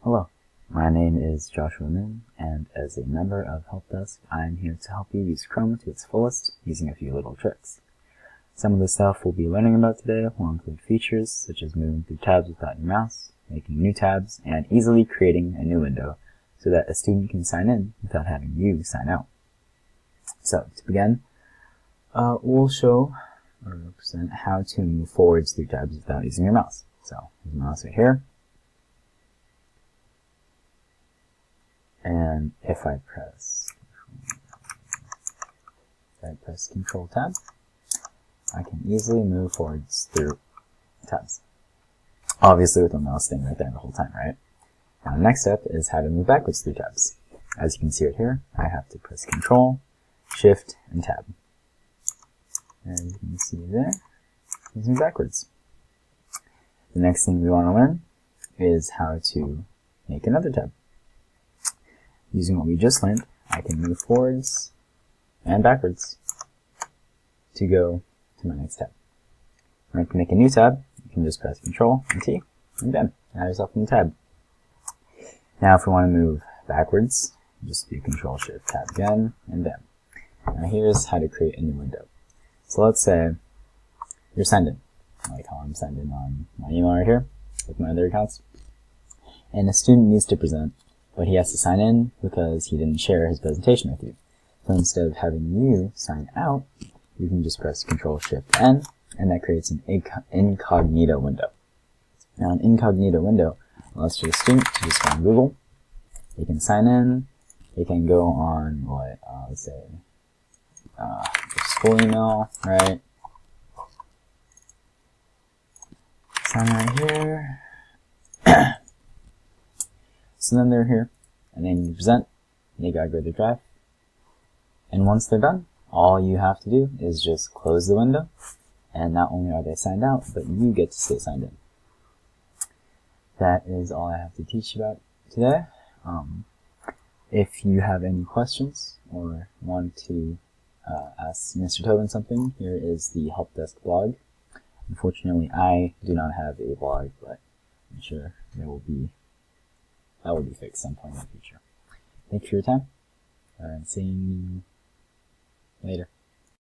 Hello, my name is Joshua Min, and as a member of Helpdesk, I'm here to help you use Chrome to its fullest using a few little tricks. Some of the stuff we'll be learning about today will include features such as moving through tabs without your mouse, making new tabs, and easily creating a new window so that a student can sign in without having you sign out. So, to begin, we'll show or represent how to move forwards through tabs without using your mouse. So, there's a mouse right here. And if I press Control Tab, I can easily move forwards through tabs. Obviously with the mouse staying right there the whole time, right? Now the next step is how to move backwards through tabs. As you can see right here, I have to press Control, Shift, and Tab. And you can see there, it's moving backwards. The next thing we want to learn is how to make another tab. Using what we just learned, I can move forwards and backwards to go to my next tab. When I can make a new tab, you can just press Control and T, and bam, add yourself a new tab. Now if we want to move backwards, just do Control Shift Tab again, and bam. Now here's how to create a new window. So let's say you're signed in, like how I'm signed in on my email right here, with my other accounts, and a student needs to present, but he has to sign in because he didn't share his presentation with you. So instead of having you sign out, you can just press Control-Shift-N, and that creates an incognito window. Now an incognito window allows for the student to just go on Google. They can sign in, they can go on, let's say, their school email, right? Sign right here. So then they're here, and they need to present, and they gotta go to Drive. And once they're done, all you have to do is just close the window, and not only are they signed out, but you get to stay signed in. That is all I have to teach you about today. If you have any questions, or want to ask Mr. Tobin something, here is the Helpdesk blog. Unfortunately, I do not have a blog, but I'm sure that will be fixed some point in the future. Thank you for your time, and seeing you later.